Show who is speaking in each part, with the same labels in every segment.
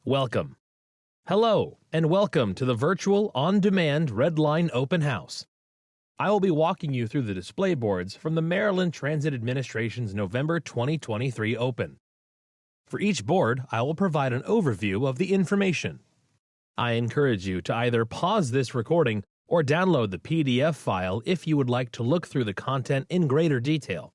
Speaker 1: Welcome. Hello, and welcome to the virtual on-demand Red Line Open House. I will be walking you through the display boards from the Maryland Transit Administration's November 2023 Open. For each board, I will provide an overview of the information. I encourage you to either pause this recording or download the PDF file if you would like to look through the content in greater detail.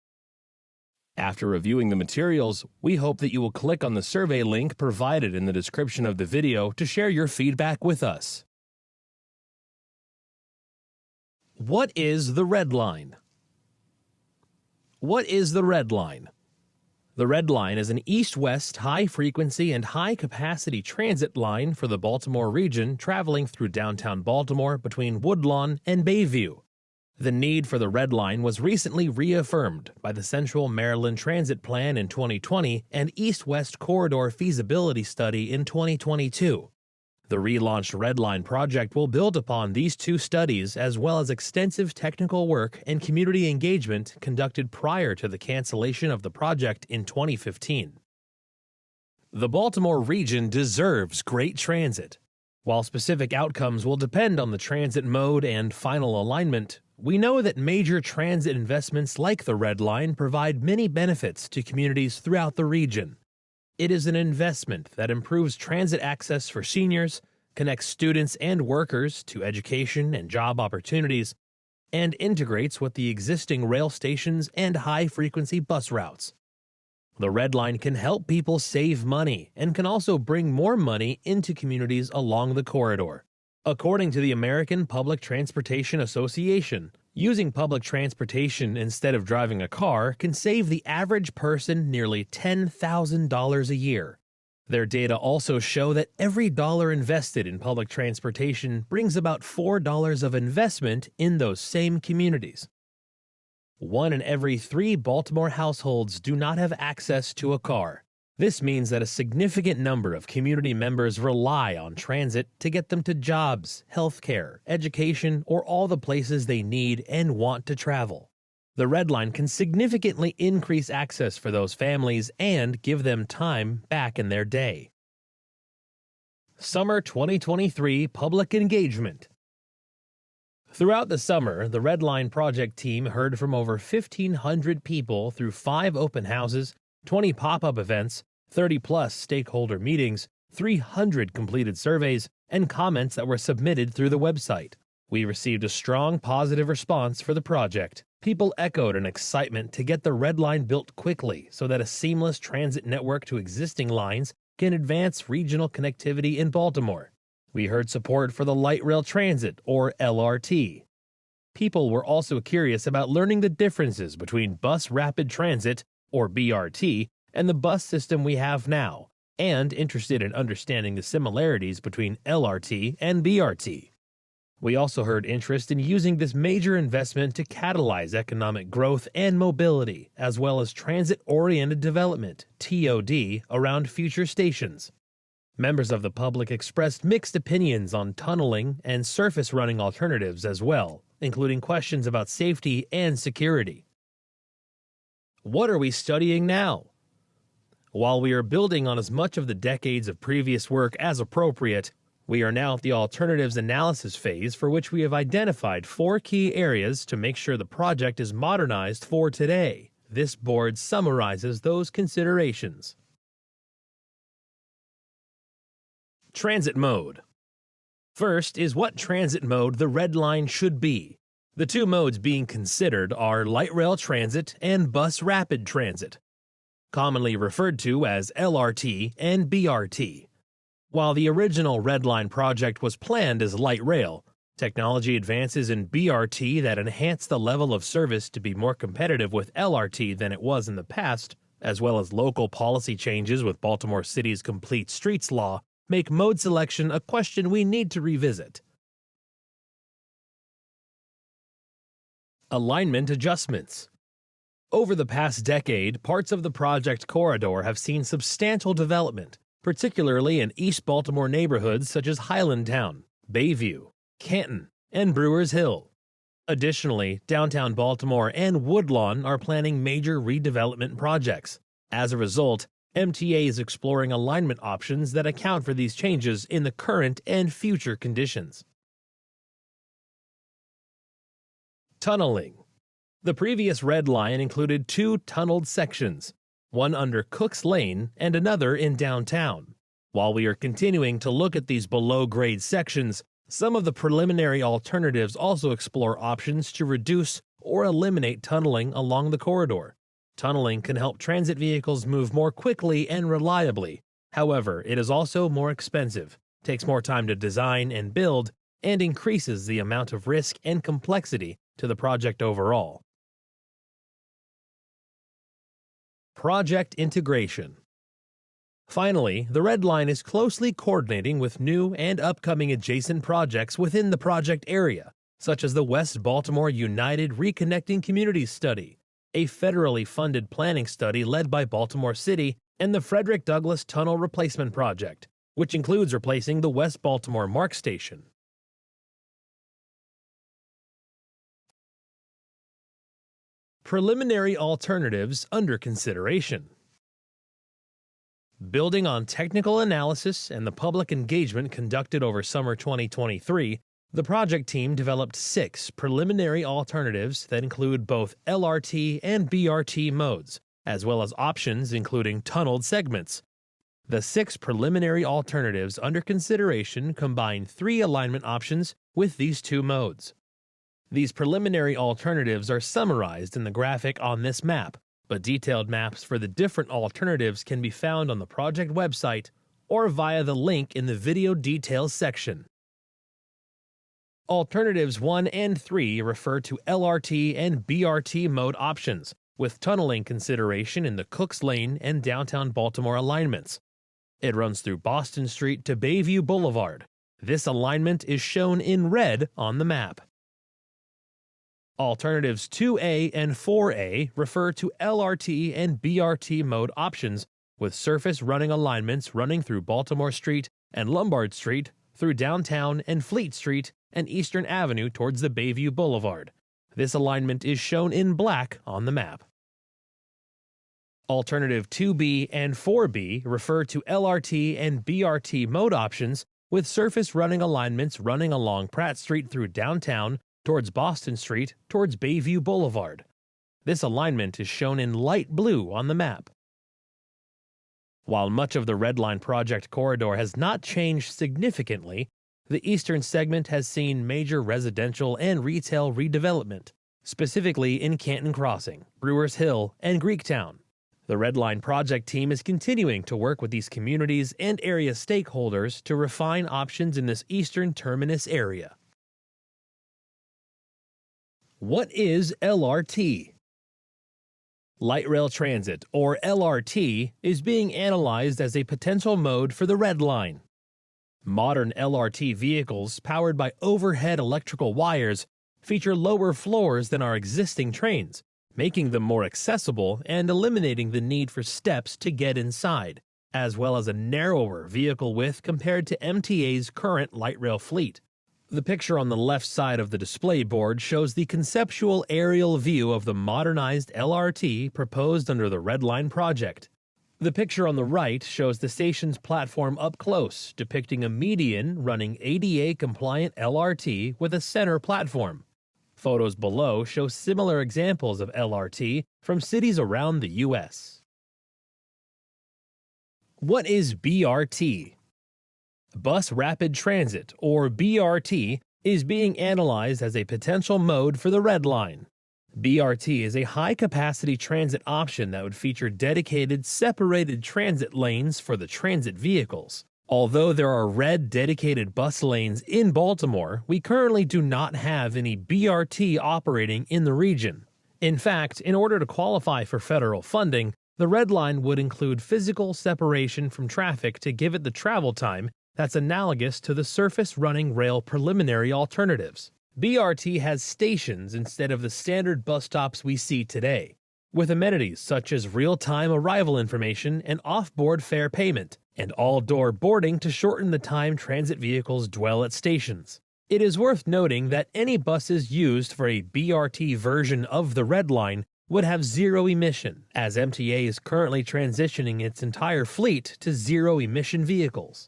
Speaker 1: After reviewing the materials, we hope that you will click on the survey link provided in the description of the video to share your feedback with us. What is the Red Line? What is the Red Line? The Red Line is an east-west high-frequency and high-capacity transit line for the Baltimore region traveling through downtown Baltimore between Woodlawn and Bayview. The need for the Red Line was recently reaffirmed by the Central Maryland Transit Plan in 2020 and East-West Corridor Feasibility Study in 2022. The relaunched Red Line project will build upon these two studies as well as extensive technical work and community engagement conducted prior to the cancellation of the project in 2015. The Baltimore region deserves great transit. While specific outcomes will depend on the transit mode and final alignment, we know that major transit investments like the Red Line provide many benefits to communities throughout the region. It is an investment that improves transit access for seniors, connects students and workers to education and job opportunities, and integrates with the existing rail stations and high-frequency bus routes. The Red Line can help people save money and can also bring more money into communities along the corridor. According to the American Public Transportation Association, using public transportation instead of driving a car can save the average person nearly $10,000 a year. Their data also show that every dollar invested in public transportation brings about $4 of investment in those same communities. 1 in every 3 Baltimore households do not have access to a car. This means that a significant number of community members rely on transit to get them to jobs, healthcare, education, or all the places they need and want to travel. The Red Line can significantly increase access for those families and give them time back in their day. Summer 2023 Public Engagement. Throughout the summer, the Red Line project team heard from over 1,500 people through 5 open houses, 20 pop-up events, 30-plus stakeholder meetings, 300 completed surveys, and comments that were submitted through the website. We received a strong positive response for the project. People echoed an excitement to get the Red Line built quickly so that a seamless transit network to existing lines can advance regional connectivity in Baltimore. We heard support for the light rail transit, or LRT. People were also curious about learning the differences between bus rapid transit, or BRT, and the bus system we have now, and interested in understanding the similarities between LRT and BRT. We also heard interest in using this major investment to catalyze economic growth and mobility, as well as transit-oriented development, TOD, around future stations. Members of the public expressed mixed opinions on tunneling and surface running alternatives as well, including questions about safety and security. What are we studying now? While we are building on as much of the decades of previous work as appropriate, we are now at the alternatives analysis phase, for which we have identified 4 key areas to make sure the project is modernized for today. This board summarizes those considerations. Transit mode. First is what transit mode the Red Line should be. The 2 modes being considered are light rail transit and bus rapid transit, commonly referred to as LRT and BRT. While the original Red Line project was planned as light rail, technology advances in BRT that enhance the level of service to be more competitive with LRT than it was in the past, as well as local policy changes with Baltimore City's Complete Streets Law, make mode selection a question we need to revisit. Alignment adjustments. Over the past decade, parts of the project corridor have seen substantial development, particularly in East Baltimore neighborhoods such as Highlandtown, Bayview, Canton, and Brewers Hill. Additionally, downtown Baltimore and Woodlawn are planning major redevelopment projects. As a result, MTA is exploring alignment options that account for these changes in the current and future conditions. Tunneling. The previous Red Line included two tunneled sections, one under Cook's Lane and another in downtown. While we are continuing to look at these below-grade sections, some of the preliminary alternatives also explore options to reduce or eliminate tunneling along the corridor. Tunneling can help transit vehicles move more quickly and reliably. However, it is also more expensive, takes more time to design and build, and increases the amount of risk and complexity to the project overall. Project integration. Finally, the Red Line is closely coordinating with new and upcoming adjacent projects within the project area, such as the West Baltimore United Reconnecting Communities Study, a federally funded planning study led by Baltimore City, and the Frederick Douglass Tunnel Replacement Project, which includes replacing the West Baltimore MARC station. Preliminary alternatives under consideration. Building on technical analysis and the public engagement conducted over summer 2023, the project team developed 6 preliminary alternatives that include both LRT and BRT modes, as well as options including tunneled segments. The 6 preliminary alternatives under consideration combine 3 alignment options with these 2 modes. These preliminary alternatives are summarized in the graphic on this map, but detailed maps for the different alternatives can be found on the project website or via the link in the video details section. Alternatives 1 and 3 refer to LRT and BRT mode options, with tunneling consideration in the Cook's Lane and downtown Baltimore alignments. It runs through Boston Street to Bayview Boulevard. This alignment is shown in red on the map. Alternatives 2A and 4A refer to LRT and BRT mode options, with surface running alignments running through Baltimore Street and Lombard Street, through downtown and Fleet Street and Eastern Avenue towards the Bayview Boulevard. This alignment is shown in black on the map. Alternative 2B and 4B refer to LRT and BRT mode options, with surface running alignments running along Pratt Street through downtown towards Boston Street towards Bayview Boulevard. This alignment is shown in light blue on the map. While much of the Red Line project corridor has not changed significantly, the eastern segment has seen major residential and retail redevelopment, specifically in Canton Crossing, Brewers Hill, and Greektown. The Red Line project team is continuing to work with these communities and area stakeholders to refine options in this eastern terminus area. What is LRT? Light Rail Transit, or LRT, is being analyzed as a potential mode for the Red Line. Modern LRT vehicles powered by overhead electrical wires feature lower floors than our existing trains, making them more accessible and eliminating the need for steps to get inside, as well as a narrower vehicle width compared to MTA's current light rail fleet. The picture on the left side of the display board shows the conceptual aerial view of the modernized LRT proposed under the Red Line project. The picture on the right shows the station's platform up close, depicting a median running ADA-compliant LRT with a center platform. Photos below show similar examples of LRT from cities around the U.S. What is BRT? Bus Rapid Transit, or BRT, is being analyzed as a potential mode for the Red Line. BRT is a high-capacity transit option that would feature dedicated, separated transit lanes for the transit vehicles. Although there are red dedicated bus lanes in Baltimore, we currently do not have any BRT operating in the region. In fact, in order to qualify for federal funding, the Red Line would include physical separation from traffic to give it the travel time that's analogous to the surface running rail preliminary alternatives. BRT has stations instead of the standard bus stops we see today, with amenities such as real-time arrival information and off-board fare payment, and all-door boarding to shorten the time transit vehicles dwell at stations. It is worth noting that any buses used for a BRT version of the Red Line would have zero emission, as MTA is currently transitioning its entire fleet to zero-emission vehicles.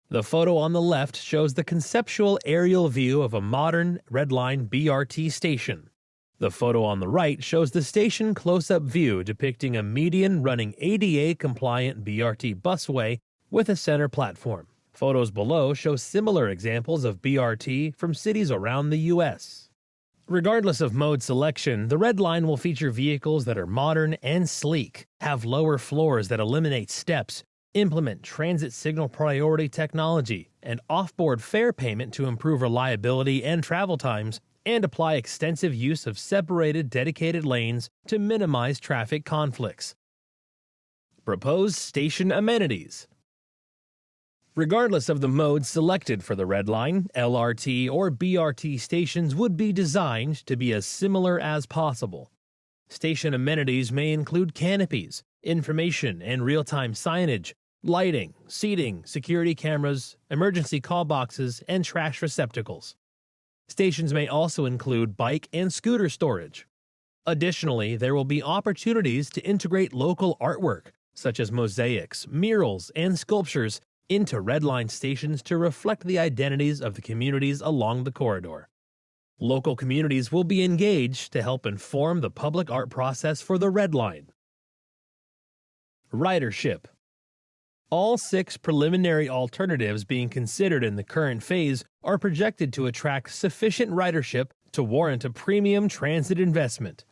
Speaker 1: The photo on the left shows the conceptual aerial view of a modern Red Line BRT station. The photo on the right shows the station close-up view depicting a median running ADA-compliant BRT busway with a center platform. Photos below show similar examples of BRT from cities around the U.S. Regardless of mode selection, the Red Line will feature vehicles that are modern and sleek, have lower floors that eliminate steps, implement transit signal priority technology, and off-board fare payment to improve reliability and travel times, and apply extensive use of separated dedicated lanes to minimize traffic conflicts. Proposed station amenities. Regardless of the mode selected for the Red Line, LRT or BRT stations would be designed to be as similar as possible. Station amenities may include canopies, information and real-time signage, lighting, seating, security cameras, emergency call boxes, and trash receptacles. Stations may also include bike and scooter storage. Additionally, there will be opportunities to integrate local artwork, such as mosaics, murals, and sculptures, into Red Line stations to reflect the identities of the communities along the corridor. Local communities will be engaged to help inform the public art process for the Red Line. Ridership. All 6 preliminary alternatives being considered in the current phase are projected to attract sufficient ridership to warrant a premium transit investment.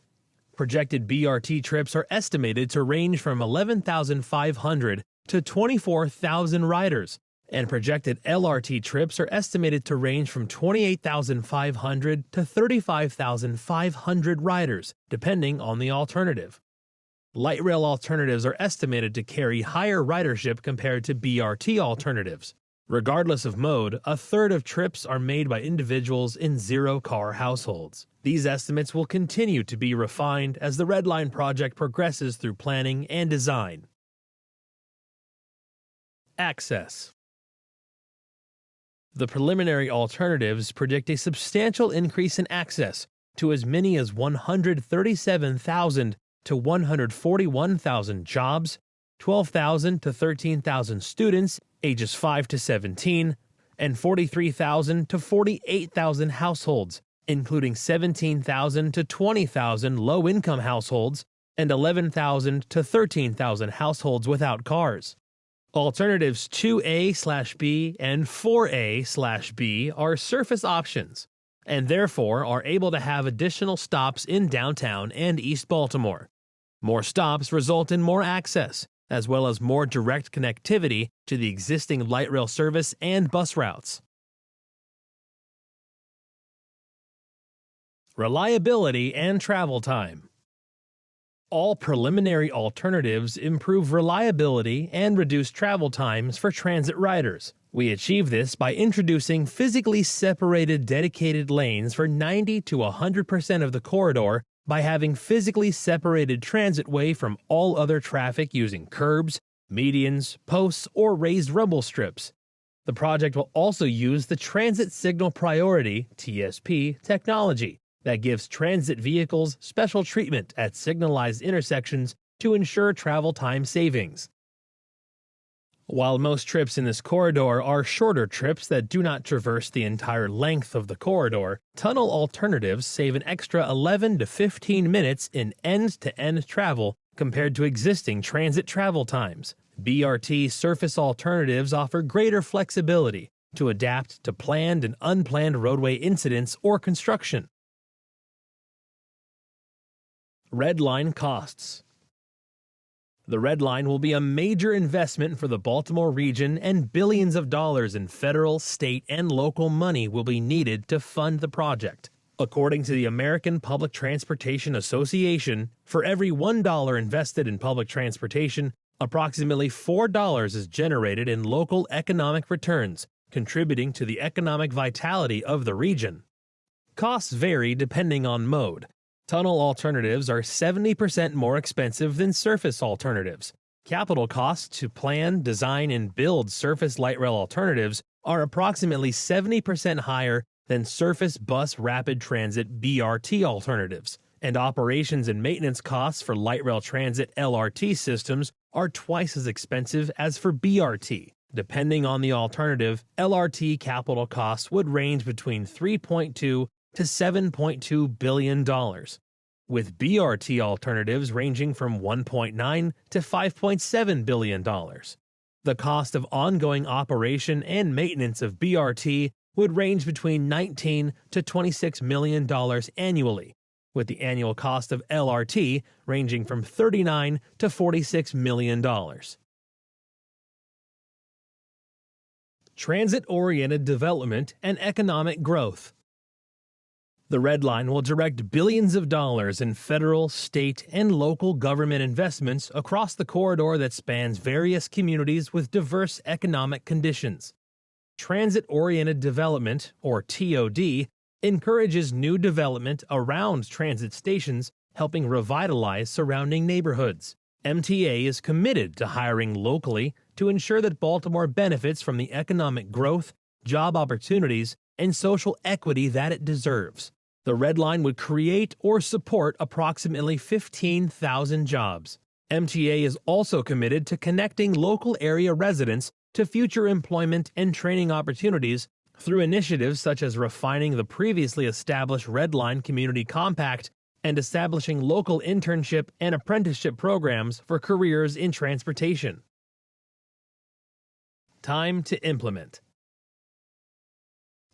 Speaker 1: Projected BRT trips are estimated to range from 11,500 to 24,000 riders, and projected LRT trips are estimated to range from 28,500 to 35,500 riders, depending on the alternative. Light rail alternatives are estimated to carry higher ridership compared to BRT alternatives. Regardless of mode, a third of trips are made by individuals in zero-car households. These estimates will continue to be refined as the Red Line project progresses through planning and design. Access. The preliminary alternatives predict a substantial increase in access to as many as 137,000 to 141,000 jobs, 12,000 to 13,000 students ages 5 to 17, and 43,000 to 48,000 households, including 17,000 to 20,000 low-income households and 11,000 to 13,000 households without cars. Alternatives 2A/B and 4A/B are surface options, and therefore are able to have additional stops in downtown and East Baltimore. More stops result in more access, as well as more direct connectivity to the existing light rail service and bus routes. Reliability and travel time. All preliminary alternatives improve reliability and reduce travel times for transit riders. We achieve this by introducing physically separated dedicated lanes for 90 to 100% of the corridor by having physically separated transitway from all other traffic using curbs, medians, posts, or raised rumble strips. The project will also use the Transit Signal Priority (TSP) technology that gives transit vehicles special treatment at signalized intersections to ensure travel time savings. While most trips in this corridor are shorter trips that do not traverse the entire length of the corridor, tunnel alternatives save an extra 11 to 15 minutes in end-to-end travel compared to existing transit travel times. BRT surface alternatives offer greater flexibility to adapt to planned and unplanned roadway incidents or construction. Red Line costs. The Red Line will be a major investment for the Baltimore region, and billions of dollars in federal, state, and local money will be needed to fund the project. According to the American Public Transportation Association, for every $1 invested in public transportation, approximately $4 is generated in local economic returns, contributing to the economic vitality of the region. Costs vary depending on mode. Tunnel alternatives are 70% more expensive than surface alternatives. Capital costs to plan, design, and build surface light rail alternatives are approximately 70% higher than surface bus rapid transit BRT alternatives, and operations and maintenance costs for light rail transit LRT systems are twice as expensive as for BRT. Depending on the alternative, LRT capital costs would range between $3.2 to $7.2 billion, with BRT alternatives ranging from $1.9 to $5.7 billion. The cost of ongoing operation and maintenance of BRT would range between $19 to $26 million annually, with the annual cost of LRT ranging from $39 to $46 million. Transit-oriented development and economic growth. The Red Line will direct billions of dollars in federal, state, and local government investments across the corridor that spans various communities with diverse economic conditions. Transit-oriented development, or TOD, encourages new development around transit stations, helping revitalize surrounding neighborhoods. MTA is committed to hiring locally to ensure that Baltimore benefits from the economic growth, job opportunities, and social equity that it deserves. The Red Line would create or support approximately 15,000 jobs. MTA is also committed to connecting local area residents to future employment and training opportunities through initiatives such as refining the previously established Red Line Community Compact and establishing local internship and apprenticeship programs for careers in transportation. Time to implement.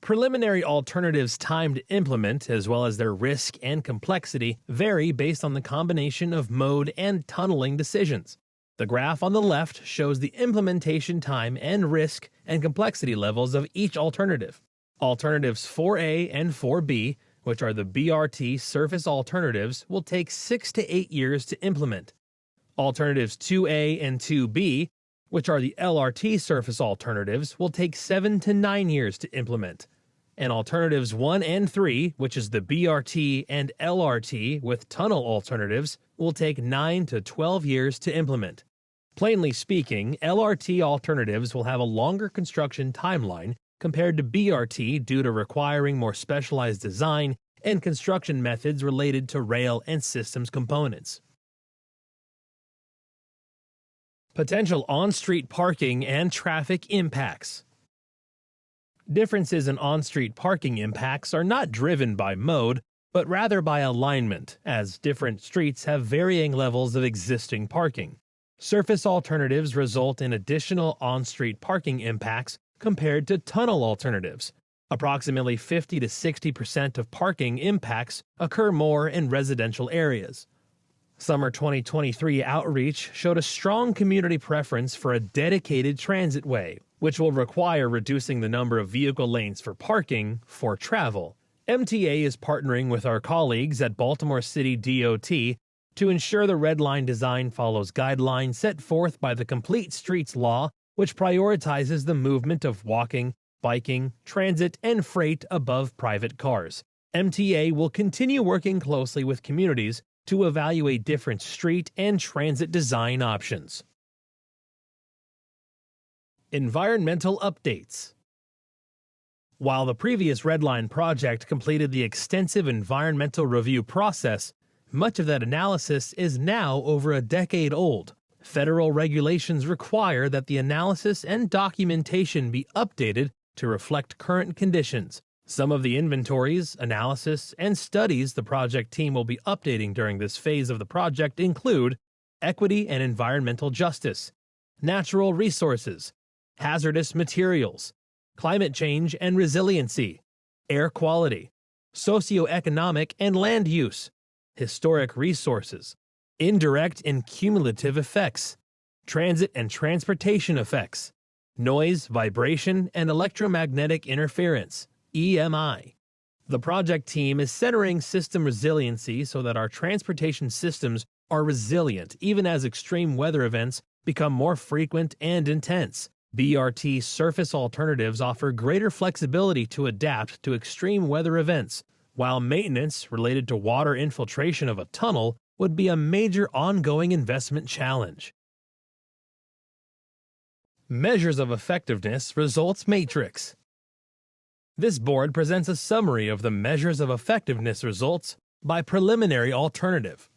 Speaker 1: Preliminary alternatives' time to implement, as well as their risk and complexity, vary based on the combination of mode and tunneling decisions. The graph on the left shows the implementation time and risk and complexity levels of each alternative. Alternatives 4A and 4B, which are the BRT surface alternatives, will take 6 to 8 years to implement. Alternatives 2A and 2B, which are the LRT surface alternatives, will take 7 to 9 years to implement. And alternatives 1 and 3, which is the BRT and LRT with tunnel alternatives, will take 9 to 12 years to implement. Plainly speaking, LRT alternatives will have a longer construction timeline compared to BRT due to requiring more specialized design and construction methods related to rail and systems components. Potential on-street parking and traffic impacts. Differences in on-street parking impacts are not driven by mode, but rather by alignment, as different streets have varying levels of existing parking. Surface alternatives result in additional on-street parking impacts compared to tunnel alternatives. Approximately 50 to 60% of parking impacts occur more in residential areas. Summer 2023 outreach showed a strong community preference for a dedicated transitway, which will require reducing the number of vehicle lanes for parking for travel. MTA is partnering with our colleagues at Baltimore City DOT to ensure the Red Line design follows guidelines set forth by the Complete Streets Law, which prioritizes the movement of walking, biking, transit, and freight above private cars. MTA will continue working closely with communities to evaluate different street and transit design options. Environmental updates. While the previous Red Line project completed the extensive environmental review process, much of that analysis is now over a decade old. Federal regulations require that the analysis and documentation be updated to reflect current conditions. Some of the inventories, analysis, and studies the project team will be updating during this phase of the project include equity and environmental justice, natural resources, hazardous materials, climate change and resiliency, air quality, socioeconomic and land use, historic resources, indirect and cumulative effects, transit and transportation effects, noise, vibration, and electromagnetic interference, EMI. The project team is centering system resiliency so that our transportation systems are resilient even as extreme weather events become more frequent and intense. BRT surface alternatives offer greater flexibility to adapt to extreme weather events, while maintenance related to water infiltration of a tunnel would be a major ongoing investment challenge. Measures of Effectiveness Results Matrix. This board presents a summary of the measures of effectiveness results by preliminary alternative.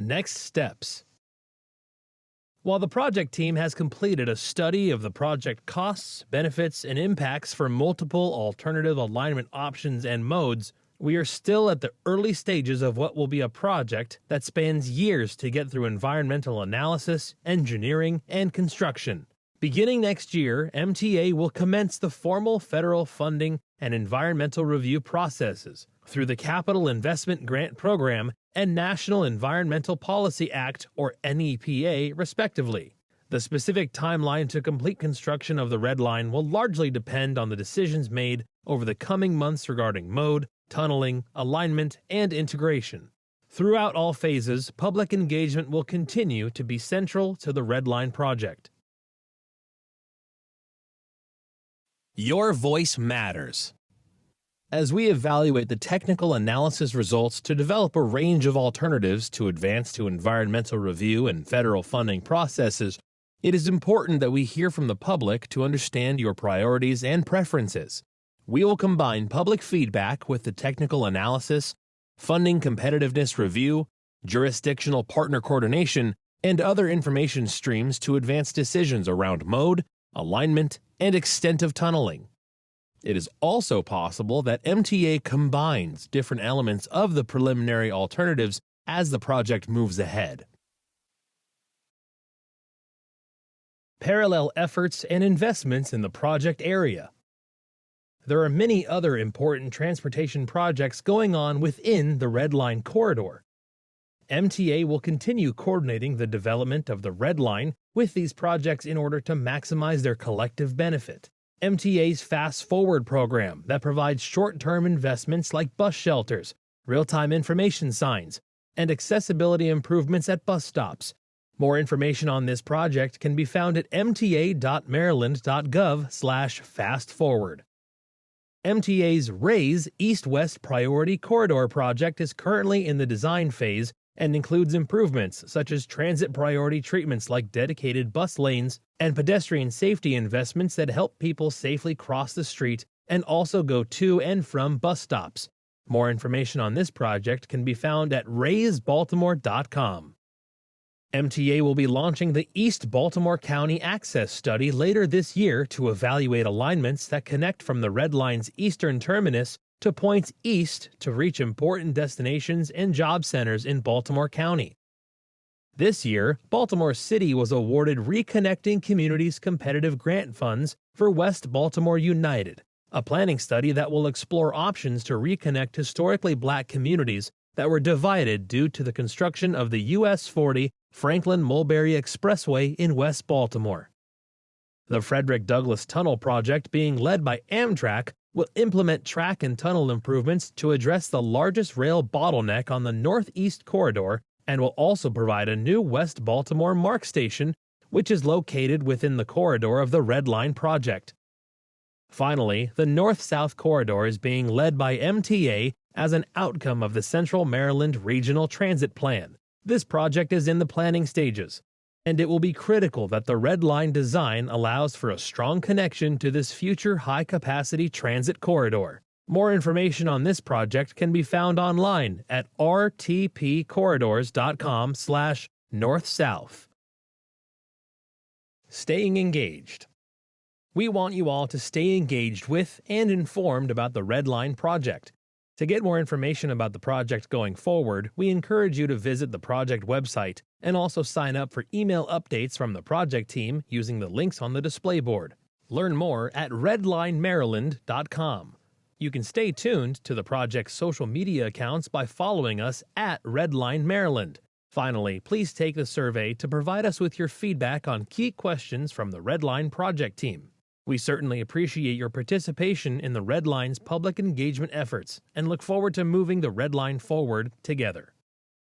Speaker 1: Next steps. While the project team has completed a study of the project costs, benefits, and impacts for multiple alternative alignment options and modes, we are still at the early stages of what will be a project that spans years to get through environmental analysis, engineering, and construction. Beginning next year, MTA will commence the formal federal funding and environmental review processes through the Capital Investment Grant Program and National Environmental Policy Act, or NEPA, respectively. The specific timeline to complete construction of the Red Line will largely depend on the decisions made over the coming months regarding mode, tunneling, alignment, and integration. Throughout all phases, public engagement will continue to be central to the Red Line project. Your voice matters. As we evaluate the technical analysis results to develop a range of alternatives to advance to environmental review and federal funding processes, it is important that we hear from the public to understand your priorities and preferences. We will combine public feedback with the technical analysis, funding competitiveness review, jurisdictional partner coordination, and other information streams to advance decisions around mode, alignment, and extent of tunneling. It is also possible that MTA combines different elements of the preliminary alternatives as the project moves ahead. Parallel efforts and investments in the project area. There are many other important transportation projects going on within the Red Line corridor. MTA will continue coordinating the development of the Red Line with these projects in order to maximize their collective benefit. MTA's Fast Forward program that provides short-term investments like bus shelters, real-time information signs, and accessibility improvements at bus stops. More information on this project can be found at mta.maryland.gov/fastforward. MTA's RAISE East-West Priority Corridor project is currently in the design phase and includes improvements such as transit priority treatments like dedicated bus lanes and pedestrian safety investments that help people safely cross the street and also go to and from bus stops. More information on this project can be found at raisebaltimore.com. MTA will be launching the East Baltimore County Access Study later this year to evaluate alignments that connect from the Red Line's eastern terminus to points east to reach important destinations and job centers in Baltimore County. This year, Baltimore City was awarded Reconnecting Communities Competitive Grant Funds for West Baltimore United, a planning study that will explore options to reconnect historically black communities that were divided due to the construction of the US 40 Franklin-Mulberry Expressway in West Baltimore. The Frederick Douglass Tunnel project, being led by Amtrak, will implement track and tunnel improvements to address the largest rail bottleneck on the Northeast Corridor and will also provide a new West Baltimore MARC station, which is located within the corridor of the Red Line project. Finally, the North-South Corridor is being led by MTA as an outcome of the Central Maryland Regional Transit Plan. This project is in the planning stages, and it will be critical that the Red Line design allows for a strong connection to this future high-capacity transit corridor. More information on this project can be found online at rtpcorridors.com/north-south. Staying engaged. We want you all to stay engaged with and informed about the Red Line project. To get more information about the project going forward, we encourage you to visit the project website and also sign up for email updates from the project team using the links on the display board. Learn more at redlinemaryland.com. You can stay tuned to the project's social media accounts by following us at Redline Maryland. Finally, please take the survey to provide us with your feedback on key questions from the Red Line project team. We certainly appreciate your participation in the Red Line's public engagement efforts and look forward to moving the Red Line forward together.